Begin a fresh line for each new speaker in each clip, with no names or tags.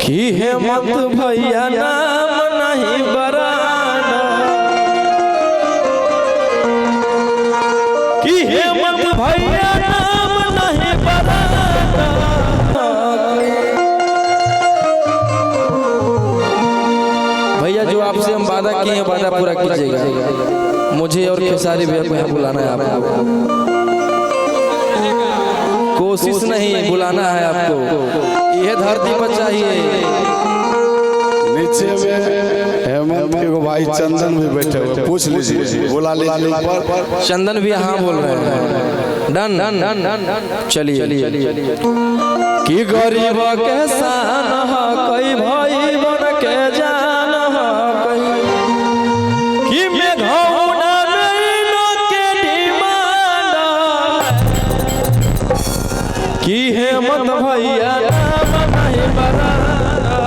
कि हेमंत भैया नाम नहीं बराना, कि हेमंत भैया नाम नहीं बराना। भैया जो आपसे हम वादा किए हैं वादा पूरा कीजिएगा। मुझे और खेसारी भैया को यहाँ बुलाना है आपको, कोशिश नहीं बुलाना है आपको। यह धरती पर चाहिए।
नीचे में हेमंत के भाई चंदन भी बैठे हुए, पूछ लीजिए, बुला लीजिए।
चंदन भी हाँ बोल रहे हैं। डन डन डन डन। चलिए कि गरीब के शान कोई भाई बन के जान कोई, कि मेघौना में के डिमांड, कि हेमंत भैया नाम नहीं बराना।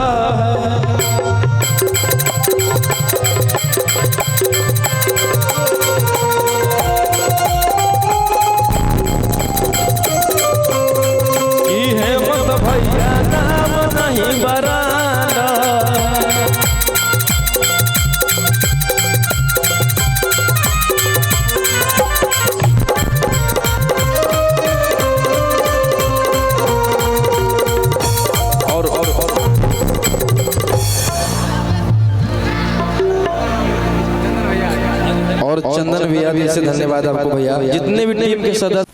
और चंदन भैया दिल से धन्यवाद आपको भैया। जितने भी टीम के सदस्य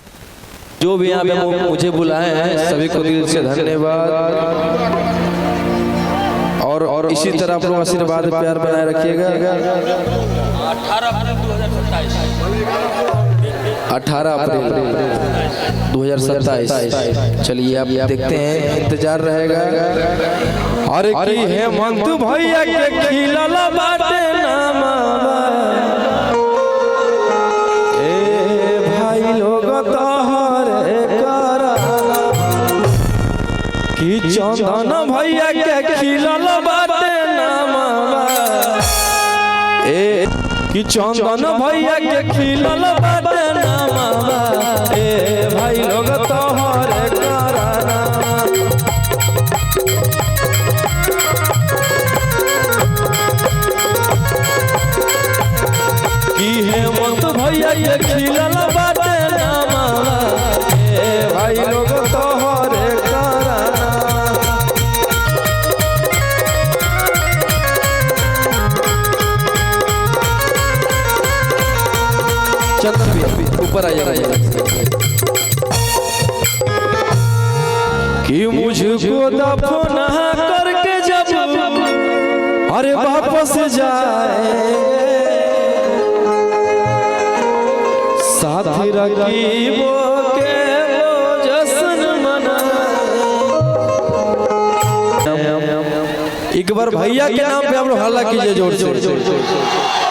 जो भी यहाँ पे मुझे बुलाए हैं सभी को दिल से धन्यवाद। और इसी तरह आप लोग आशीर्वाद प्यार बनाए रखिएगा। 18 अप्रैल 2027। चलिए आप देखते हैं, इंतजार रहेगा। अरे कि हेमंत भैया के खिलल बाटे नाम, कि चंदन भैया के खिलल बाटे नाम, कि चंदन भैया के खिलल बाटे नाम, भाई लोग तोहरे कराना। कि हेमंत भैया के खिलल बाटे नाम, भाई लोग तोहरे कराना। चंदन भी ऊपर आ जाएगा। कि मुझको दफना करके जब अरे वापस जाए, साथी रकीबों के वो जश्न मनाए। एक बार भैया के नाम पे आप लोग हल्ला कीजिए जोर से।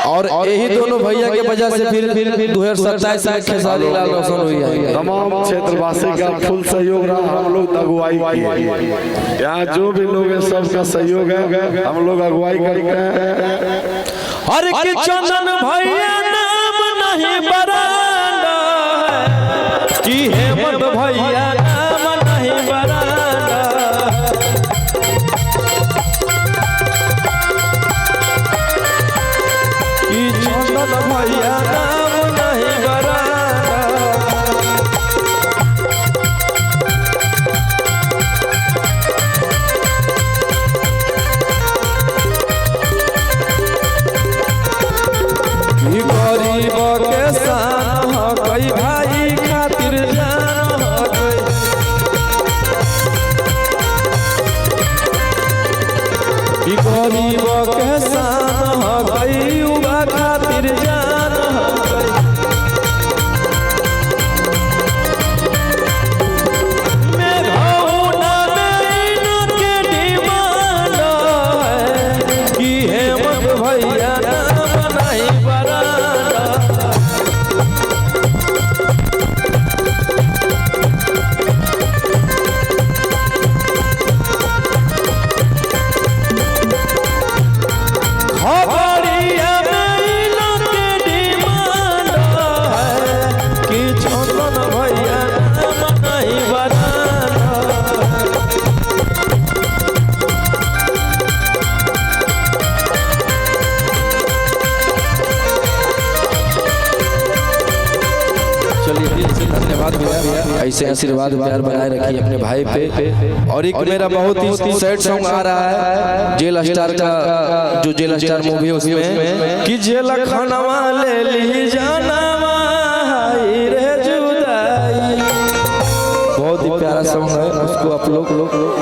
और यही दोनों भैया के वजह से फिर 2027 में खेसारी लाल रोशन हुई है।
तमाम क्षेत्रवासी का फुल सहयोग रहा। हम लोग अगुवाई की, यहाँ जो भी लोग हैं सबका सहयोग है, हम लोग अगुवाई करके हैं।
अरे कि चंदन भैया नाम नहीं बराना, कि हेमंत भैया नाम नहीं बराना। भैया नाम नहीं बराना। गरीब के शान कोई भाई खातिर जान कोई, गरीब के शान कोई युवा खातिर जान कोई। मेघौना में के डिमांड, कि हेमंत भैया नाम नहीं बराना। चलिए धन्यवाद भैया, ऐसे आशीर्वाद प्यार बनाए रखिए अपने भाई पे। और एक मेरा बहुत ही सैड सॉन्ग आ रहा है जेल स्टार का, जो जेल स्टार मूवी है उसमें कि जेल खानवा ले ली जाना रे जुदाई, बहुत ही प्यारा सॉन्ग है, उसको आप लोग